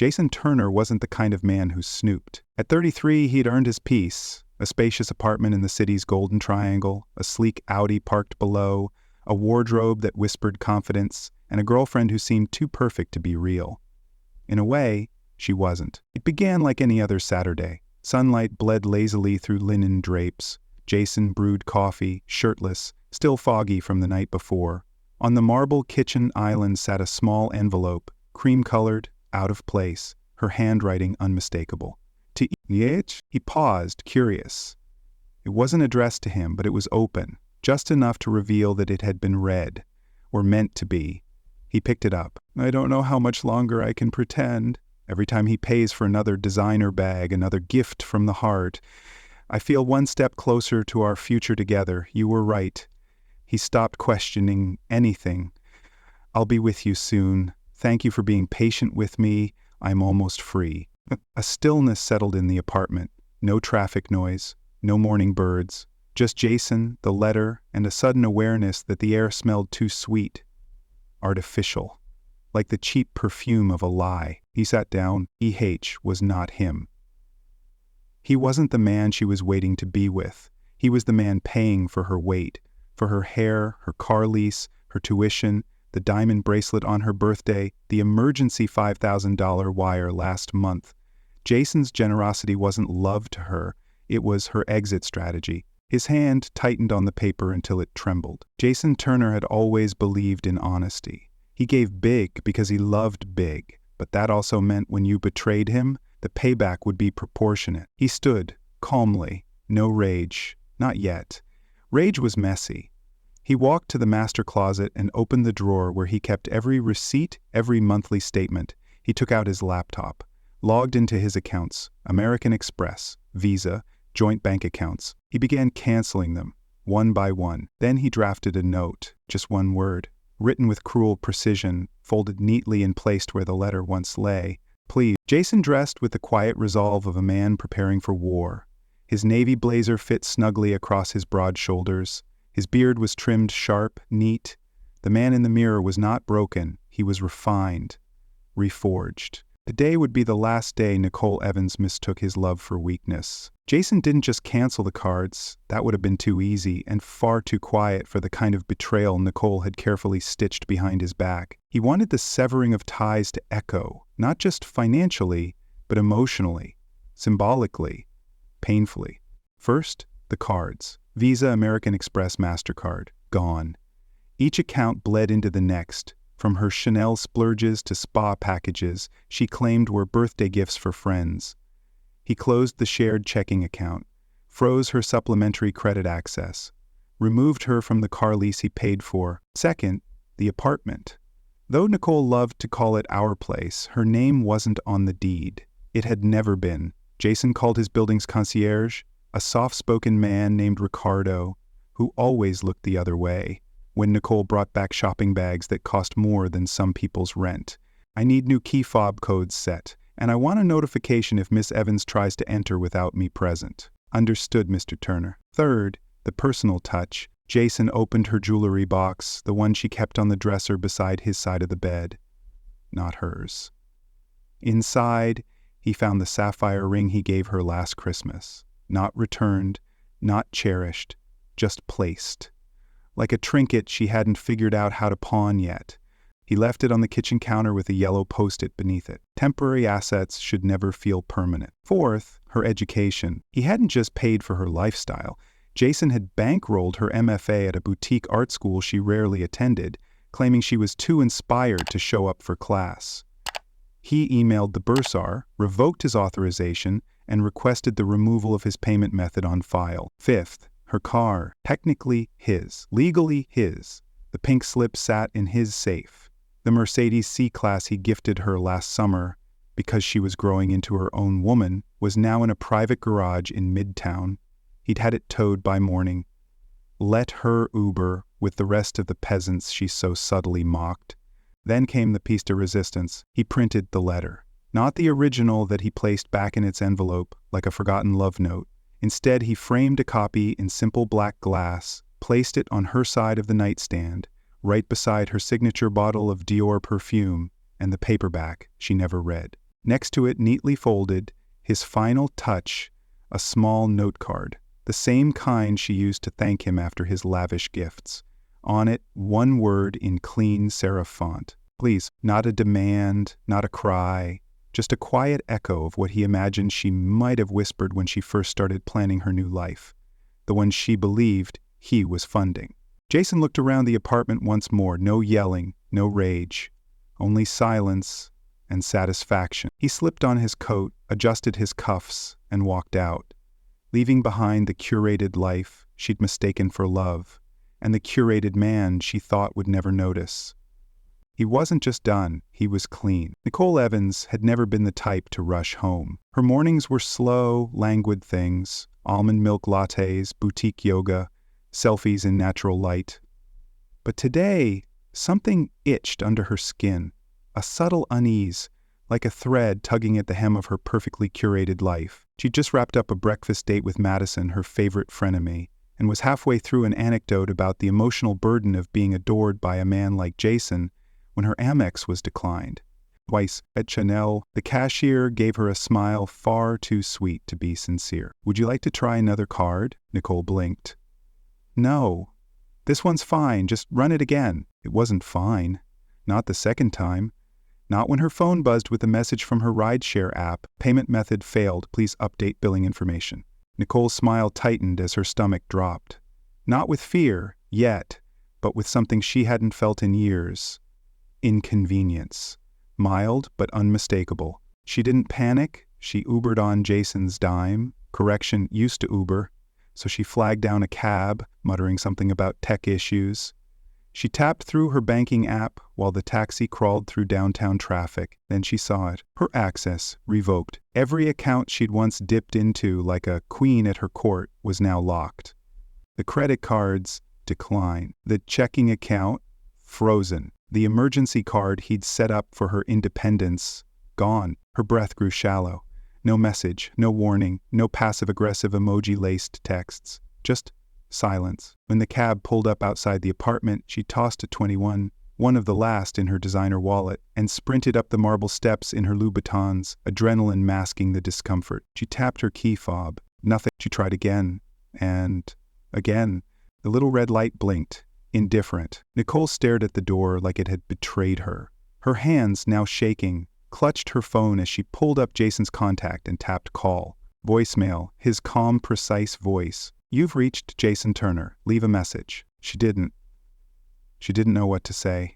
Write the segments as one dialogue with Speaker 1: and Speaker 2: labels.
Speaker 1: Jason Turner wasn't the kind of man who snooped. At 33, he'd earned his peace. A spacious apartment in the city's Golden Triangle, a sleek Audi parked below, a wardrobe that whispered confidence, and a girlfriend who seemed too perfect to be real. In a way, she wasn't. It began like any other Saturday. Sunlight bled lazily through linen drapes. Jason brewed coffee, shirtless, still foggy from the night before. On the marble kitchen island sat a small envelope, cream-colored, out of place, her handwriting unmistakable. To each, he paused, curious. It wasn't addressed to him, but it was open, just enough to reveal that it had been read, or meant to be. He picked it up. I don't know how much longer I can pretend. Every time he pays for another designer bag, another gift from the heart, I feel one step closer to our future together. You were right. He stopped questioning anything. I'll be with you soon. Thank you for being patient with me. I'm almost free. A stillness settled in the apartment. No traffic noise, no morning birds. Just Jason, the letter, and a sudden awareness that the air smelled too sweet. Artificial. Like the cheap perfume of a lie. He sat down. E.H. was not him. He wasn't the man she was waiting to be with. He was the man paying for her wait, for her hair, her car lease, her tuition, the diamond bracelet on her birthday, the emergency $5,000 wire last month. Jason's generosity wasn't love to her, it was her exit strategy. His hand tightened on the paper until it trembled. Jason Turner had always believed in honesty. He gave big because he loved big, but that also meant when you betrayed him, the payback would be proportionate. He stood, calmly, no rage, not yet. Rage was messy. He walked to the master closet and opened the drawer where he kept every receipt, every monthly statement. He took out his laptop, logged into his accounts, American Express, Visa, joint bank accounts. He began canceling them, one by one. Then he drafted a note, just one word, written with cruel precision, folded neatly and placed where the letter once lay. Please. Jason dressed with the quiet resolve of a man preparing for war. His navy blazer fit snugly across his broad shoulders. His beard was trimmed sharp, neat. The man in the mirror was not broken. He was refined, reforged. Today would be the last day Nicole Evans mistook his love for weakness. Jason didn't just cancel the cards. That would have been too easy and far too quiet for the kind of betrayal Nicole had carefully stitched behind his back. He wanted the severing of ties to echo, not just financially, but emotionally, symbolically, painfully. First, the cards. Visa, American Express, MasterCard, gone. Each account bled into the next. From her Chanel splurges to spa packages she claimed were birthday gifts for friends. He closed the shared checking account, froze her supplementary credit access, removed her from the car lease he paid for. Second, the apartment. Though Nicole loved to call it our place, her name wasn't on the deed. It had never been. Jason called his building's concierge, a soft-spoken man named Ricardo, who always looked the other way when Nicole brought back shopping bags that cost more than some people's rent. I need new key fob codes set, and I want a notification if Miss Evans tries to enter without me present. Understood, Mr. Turner. Third, the personal touch. Jason opened her jewelry box, the one she kept on the dresser beside his side of the bed. Not hers. Inside, he found the sapphire ring he gave her last Christmas. Not returned, not cherished, just placed. Like a trinket she hadn't figured out how to pawn yet. He left it on the kitchen counter with a yellow post-it beneath it. Temporary assets should never feel permanent. Fourth, her education. He hadn't just paid for her lifestyle. Jason had bankrolled her MFA at a boutique art school she rarely attended, claiming she was too inspired to show up for class. He emailed the bursar, revoked his authorization, and requested the removal of his payment method on file. Fifth, her car, technically his, legally his. The pink slip sat in his safe. The Mercedes C-Class he gifted her last summer, because she was growing into her own woman, was now in a private garage in Midtown. He'd had it towed by morning. Let her Uber with the rest of the peasants she so subtly mocked. Then came the piece de resistance. He printed the letter. Not the original that he placed back in its envelope, like a forgotten love note. Instead, he framed a copy in simple black glass, placed it on her side of the nightstand, right beside her signature bottle of Dior perfume and the paperback she never read. Next to it, neatly folded, his final touch, a small note card, the same kind she used to thank him after his lavish gifts. On it, one word in clean serif font. Please, not a demand, not a cry, just a quiet echo of what he imagined she might have whispered when she first started planning her new life, the one she believed he was funding. Jason looked around the apartment once more, no yelling, no rage, only silence and satisfaction. He slipped on his coat, adjusted his cuffs, and walked out, leaving behind the curated life she'd mistaken for love, and the curated man she thought would never notice. He wasn't just done, he was clean. Nicole Evans had never been the type to rush home. Her mornings were slow, languid things, almond milk lattes, boutique yoga, selfies in natural light. But today, something itched under her skin, a subtle unease, like a thread tugging at the hem of her perfectly curated life. She'd just wrapped up a breakfast date with Madison, her favorite frenemy, and was halfway through an anecdote about the emotional burden of being adored by a man like Jason when her Amex was declined. Twice at Chanel, the cashier gave her a smile far too sweet to be sincere. "Would you like to try another card?" Nicole blinked. "No. This one's fine, just run it again." It wasn't fine. Not the second time. Not when her phone buzzed with a message from her rideshare app. "Payment method failed. Please update billing information." Nicole's smile tightened as her stomach dropped. Not with fear, yet, but with something she hadn't felt in years. Inconvenience. Mild, but unmistakable. She didn't panic. She Ubered on Jason's dime. Correction, used to Uber. So she flagged down a cab, muttering something about tech issues. She tapped through her banking app while the taxi crawled through downtown traffic. Then she saw it. Her access revoked. Every account she'd once dipped into like a queen at her court was now locked. The credit cards declined. The checking account frozen. The emergency card he'd set up for her independence gone. Her breath grew shallow. No message, no warning, no passive-aggressive emoji-laced texts. Just silence. When the cab pulled up outside the apartment, she tossed a 21, one of the last in her designer wallet, and sprinted up the marble steps in her Louboutins, adrenaline masking the discomfort. She tapped her key fob. Nothing. She tried again. And again. The little red light blinked. Indifferent. Nicole stared at the door like it had betrayed her. Her hands, now shaking, clutched her phone as she pulled up Jason's contact and tapped call. Voicemail, his calm, precise voice. "You've reached Jason Turner. Leave a message." She didn't. She didn't know what to say.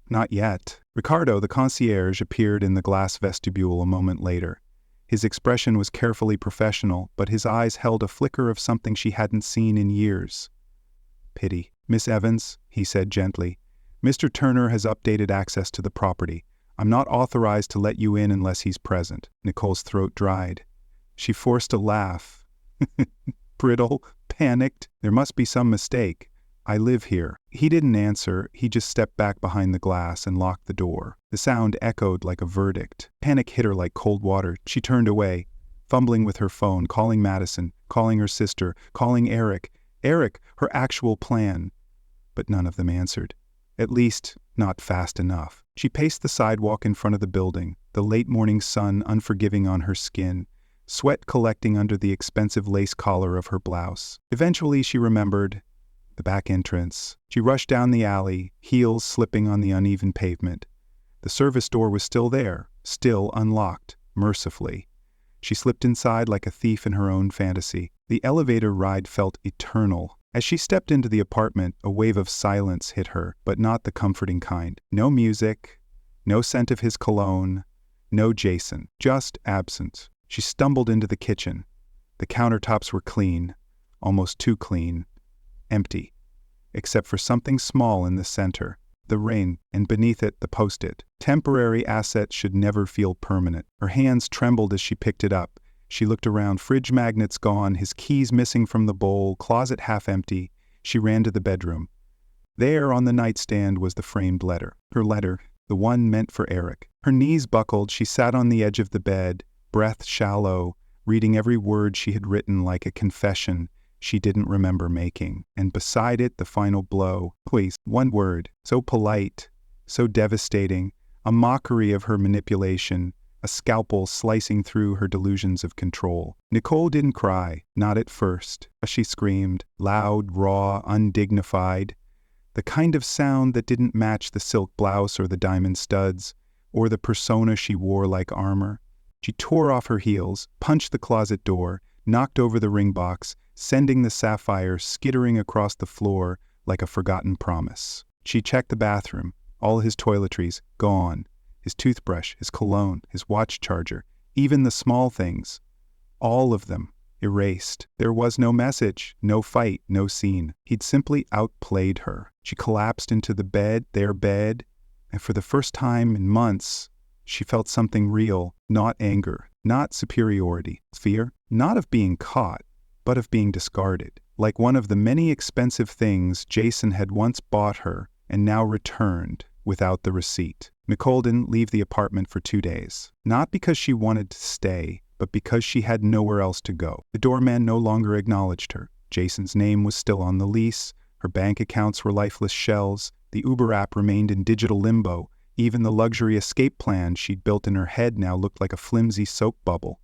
Speaker 1: Not yet. Ricardo, the concierge, appeared in the glass vestibule a moment later. His expression was carefully professional, but his eyes held a flicker of something she hadn't seen in years. Pity. "Miss Evans," he said gently, "Mr. Turner has updated access to the property. I'm not authorized to let you in unless he's present." Nicole's throat dried. She forced a laugh. Brittle, panicked. "There must be some mistake. I live here." He didn't answer. He just stepped back behind the glass and locked the door. The sound echoed like a verdict. Panic hit her like cold water. She turned away, fumbling with her phone, calling Madison, calling her sister, calling Eric, her actual plan. But none of them answered. At least, not fast enough. She paced the sidewalk in front of the building, the late morning sun unforgiving on her skin, sweat collecting under the expensive lace collar of her blouse. Eventually she remembered the back entrance. She rushed down the alley, heels slipping on the uneven pavement. The service door was still there, still unlocked, mercifully. She slipped inside like a thief in her own fantasy. The elevator ride felt eternal. As she stepped into the apartment, a wave of silence hit her, but not the comforting kind. No music, no scent of his cologne, no Jason, just absence. She stumbled into the kitchen. The countertops were clean, almost too clean, empty, except for something small in the center, the ring, and beneath it the post-it. Temporary assets should never feel permanent. Her hands trembled as she picked it up. She looked around, fridge magnets gone, his keys missing from the bowl, closet half empty. She ran to the bedroom. There on the nightstand was the framed letter. Her letter, the one meant for Eric. Her knees buckled, she sat on the edge of the bed, breath shallow, reading every word she had written like a confession she didn't remember making. And beside it, the final blow. Please, one word. So polite, so devastating, a mockery of her manipulation, a scalpel slicing through her delusions of control. Nicole didn't cry, not at first. She screamed, loud, raw, undignified. The kind of sound that didn't match the silk blouse or the diamond studs, or the persona she wore like armor. She tore off her heels, punched the closet door, knocked over the ring box, sending the sapphire skittering across the floor like a forgotten promise. She checked the bathroom, all his toiletries gone, his toothbrush, his cologne, his watch charger, even the small things, all of them erased. There was no message, no fight, no scene. He'd simply outplayed her. She collapsed into their bed, and for the first time in months, she felt something real, not anger, not superiority, fear, not of being caught, but of being discarded, like one of the many expensive things Jason had once bought her and now returned without the receipt. Nicole didn't leave the apartment for 2 days, not because she wanted to stay, but because she had nowhere else to go. The doorman no longer acknowledged her. Jason's name was still on the lease, her bank accounts were lifeless shells, the Uber app remained in digital limbo, even the luxury escape plan she'd built in her head now looked like a flimsy soap bubble.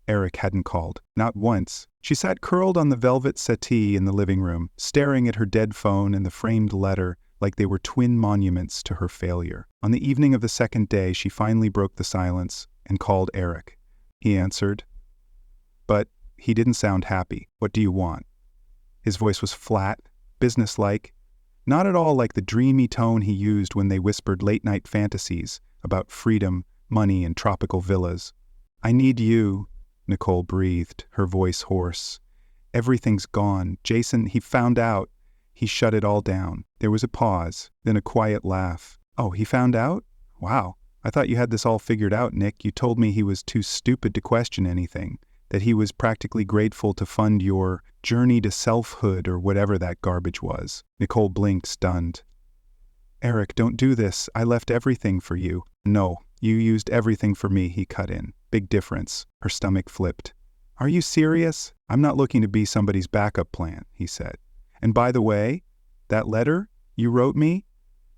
Speaker 1: Eric hadn't called, not once. She sat curled on the velvet settee in the living room, staring at her dead phone and the framed letter like they were twin monuments to her failure. On the evening of the second day, she finally broke the silence and called Eric. He answered, but he didn't sound happy. What do you want? His voice was flat, businesslike, not at all like the dreamy tone he used when they whispered late-night fantasies about freedom, money, and tropical villas. I need you, Nicole breathed, her voice hoarse. Everything's gone. Jason, he found out. He shut it all down. There was a pause, then a quiet laugh. Oh, he found out? Wow. I thought you had this all figured out, Nick. You told me he was too stupid to question anything, that he was practically grateful to fund your journey to selfhood or whatever that garbage was. Nicole blinked, stunned. Eric, don't do this. I left everything for you. No, you used everything for me, he cut in. Big difference. Her stomach flipped. Are you serious? I'm not looking to be somebody's backup plan, he said. And by the way, that letter you wrote me?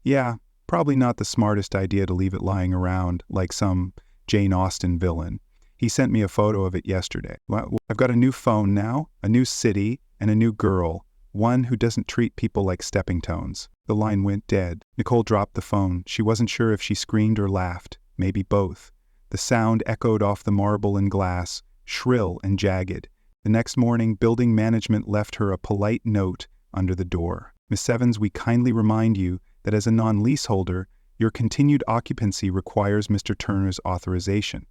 Speaker 1: Yeah, probably not the smartest idea to leave it lying around like some Jane Austen villain. He sent me a photo of it yesterday. Well, I've got a new phone now, a new city, and a new girl, one who doesn't treat people like stepping stones. The line went dead. Nicole dropped the phone. She wasn't sure if she screamed or laughed, maybe both. The sound echoed off the marble and glass, shrill and jagged. The next morning, building management left her a polite note under the door. Miss Evans, we kindly remind you that as a non-leaseholder, your continued occupancy requires Mr. Turner's authorization.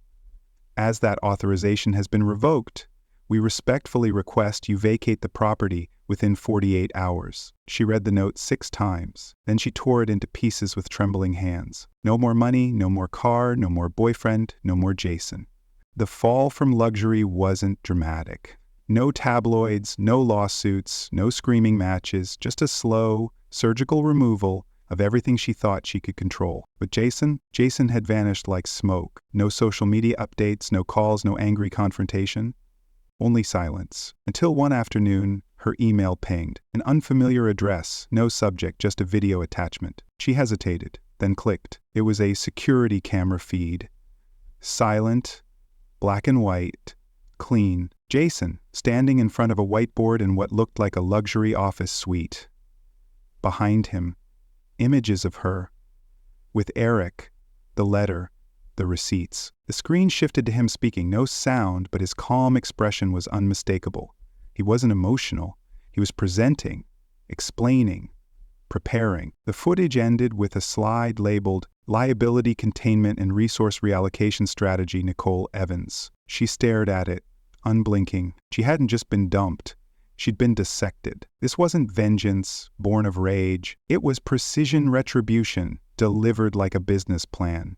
Speaker 1: As that authorization has been revoked, we respectfully request you vacate the property within 48 hours. She read the note 6 times. Then she tore it into pieces with trembling hands. No more money, no more car, no more boyfriend, no more Jason. The fall from luxury wasn't dramatic. No tabloids, no lawsuits, no screaming matches, just a slow, surgical removal of everything she thought she could control. But Jason had vanished like smoke. No social media updates, no calls, no angry confrontation. Only silence. Until one afternoon, her email pinged. An unfamiliar address, no subject, just a video attachment. She hesitated, then clicked. It was a security camera feed. Silent, black and white, clean. Jason, standing in front of a whiteboard in what looked like a luxury office suite. Behind him, images of her. With Eric, the letter, the receipts. The screen shifted to him speaking, no sound, but his calm expression was unmistakable. He wasn't emotional. He was presenting, explaining, preparing. The footage ended with a slide labeled Liability Containment and Resource Reallocation Strategy, Nicole Evans. She stared at it, unblinking. She hadn't just been dumped. She'd been dissected. This wasn't vengeance, born of rage. It was precision retribution, delivered like a business plan.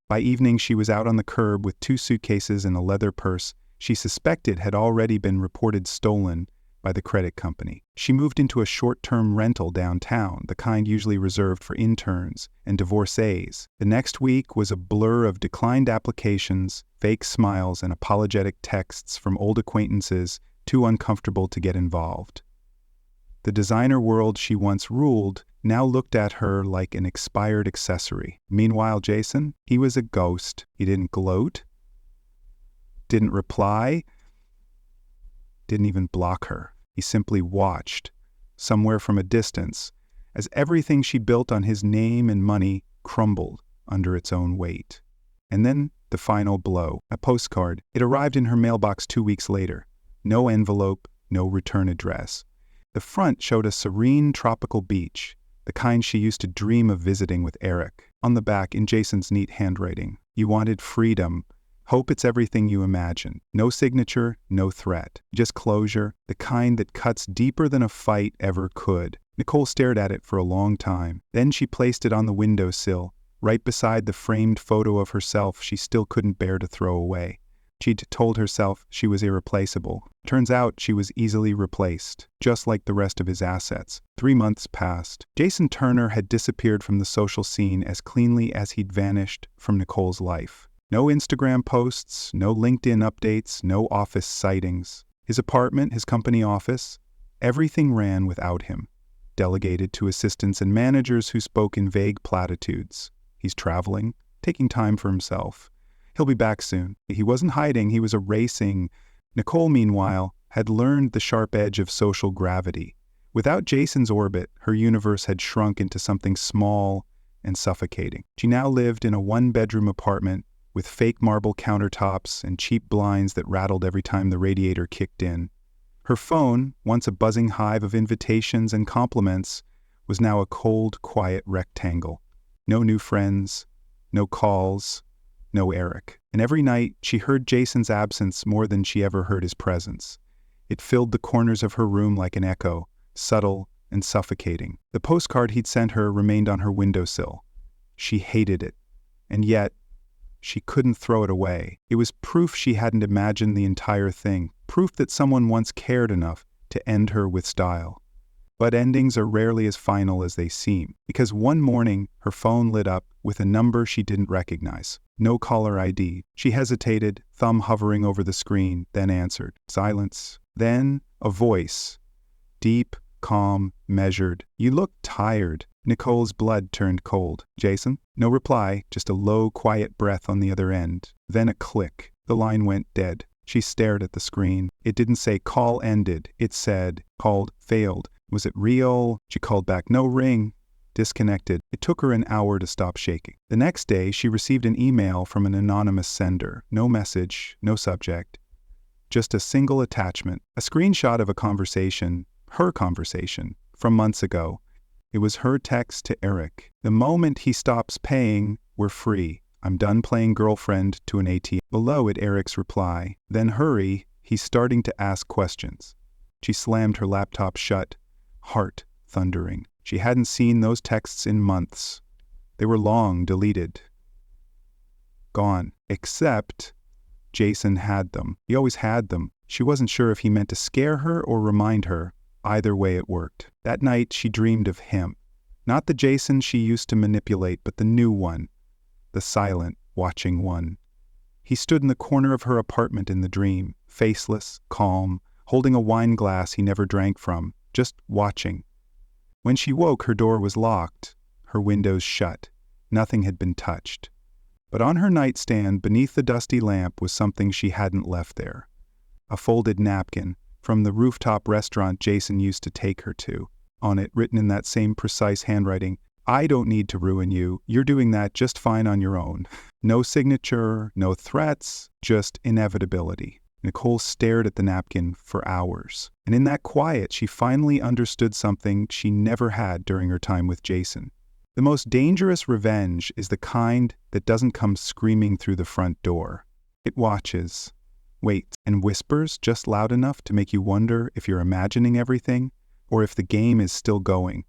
Speaker 1: By evening, she was out on the curb with 2 suitcases and a leather purse she suspected had already been reported stolen by the credit company. She moved into a short-term rental downtown, the kind usually reserved for interns and divorcees. The next week was a blur of declined applications, fake smiles, and apologetic texts from old acquaintances too uncomfortable to get involved. The designer world she once ruled now looked at her like an expired accessory. Meanwhile, Jason, he was a ghost. He didn't gloat, didn't reply, didn't even block her. He simply watched, somewhere from a distance, as everything she built on his name and money crumbled under its own weight. And then the final blow, a postcard. It arrived in her mailbox 2 weeks later. No envelope, no return address. The front showed a serene tropical beach, the kind she used to dream of visiting with Eric. On the back, in Jason's neat handwriting, "You wanted freedom. Hope it's everything you imagine." No signature, no threat. Just closure, the kind that cuts deeper than a fight ever could. Nicole stared at it for a long time. Then she placed it on the windowsill, right beside the framed photo of herself she still couldn't bear to throw away. She'd told herself she was irreplaceable. Turns out she was easily replaced, just like the rest of his assets. 3 months passed. Jason Turner had disappeared from the social scene as cleanly as he'd vanished from Nicole's life. No Instagram posts, no LinkedIn updates, no office sightings. His apartment, his company office, everything ran without him, delegated to assistants and managers who spoke in vague platitudes. He's traveling, taking time for himself. He'll be back soon. He wasn't hiding, he was erasing. Nicole, meanwhile, had learned the sharp edge of social gravity. Without Jason's orbit, her universe had shrunk into something small and suffocating. She now lived in a one-bedroom apartment with fake marble countertops and cheap blinds that rattled every time the radiator kicked in. Her phone, once a buzzing hive of invitations and compliments, was now a cold, quiet rectangle. No new friends, no calls, no Eric. And every night, she heard Jason's absence more than she ever heard his presence. It filled the corners of her room like an echo, subtle and suffocating. The postcard he'd sent her remained on her windowsill. She hated it, and yet she couldn't throw it away. It was proof she hadn't imagined the entire thing, proof that someone once cared enough to end her with style. But endings are rarely as final as they seem, because one morning her phone lit up with a number she didn't recognize. No caller ID. She hesitated, thumb hovering over the screen, then answered. Silence. Then a voice. Deep, calm, measured. "You look tired." Nicole's blood turned cold. "Jason?" No reply, just a low, quiet breath on the other end. Then a click. The line went dead. She stared at the screen. It didn't say call ended. It said called failed. Was it real? She called back. No ring. Disconnected. It took her an hour to stop shaking. The next day, she received an email from an anonymous sender. No message, no subject. Just a single attachment. A screenshot of a conversation, her conversation, from months ago. It was her text to Eric. "The moment he stops paying, we're free. I'm done playing girlfriend to an ATM." Below it, Eric's reply. "Then hurry, he's starting to ask questions." She slammed her laptop shut, heart thundering. She hadn't seen those texts in months. They were long deleted. Gone. Except Jason had them. He always had them. She wasn't sure if he meant to scare her or remind her. Either way it worked. That night she dreamed of him. Not the Jason she used to manipulate, but the new one. The silent, watching one. He stood in the corner of her apartment in the dream, faceless, calm, holding a wine glass he never drank from, just watching. When she woke, her door was locked, her windows shut. Nothing had been touched. But on her nightstand, beneath the dusty lamp, was something she hadn't left there. A folded napkin from the rooftop restaurant Jason used to take her to. On it, written in that same precise handwriting, "I don't need to ruin you. You're doing that just fine on your own." No signature, no threats, just inevitability. Nicole stared at the napkin for hours. And in that quiet, she finally understood something she never had during her time with Jason. The most dangerous revenge is the kind that doesn't come screaming through the front door. It watches, waits, and whispers just loud enough to make you wonder if you're imagining everything or if the game is still going.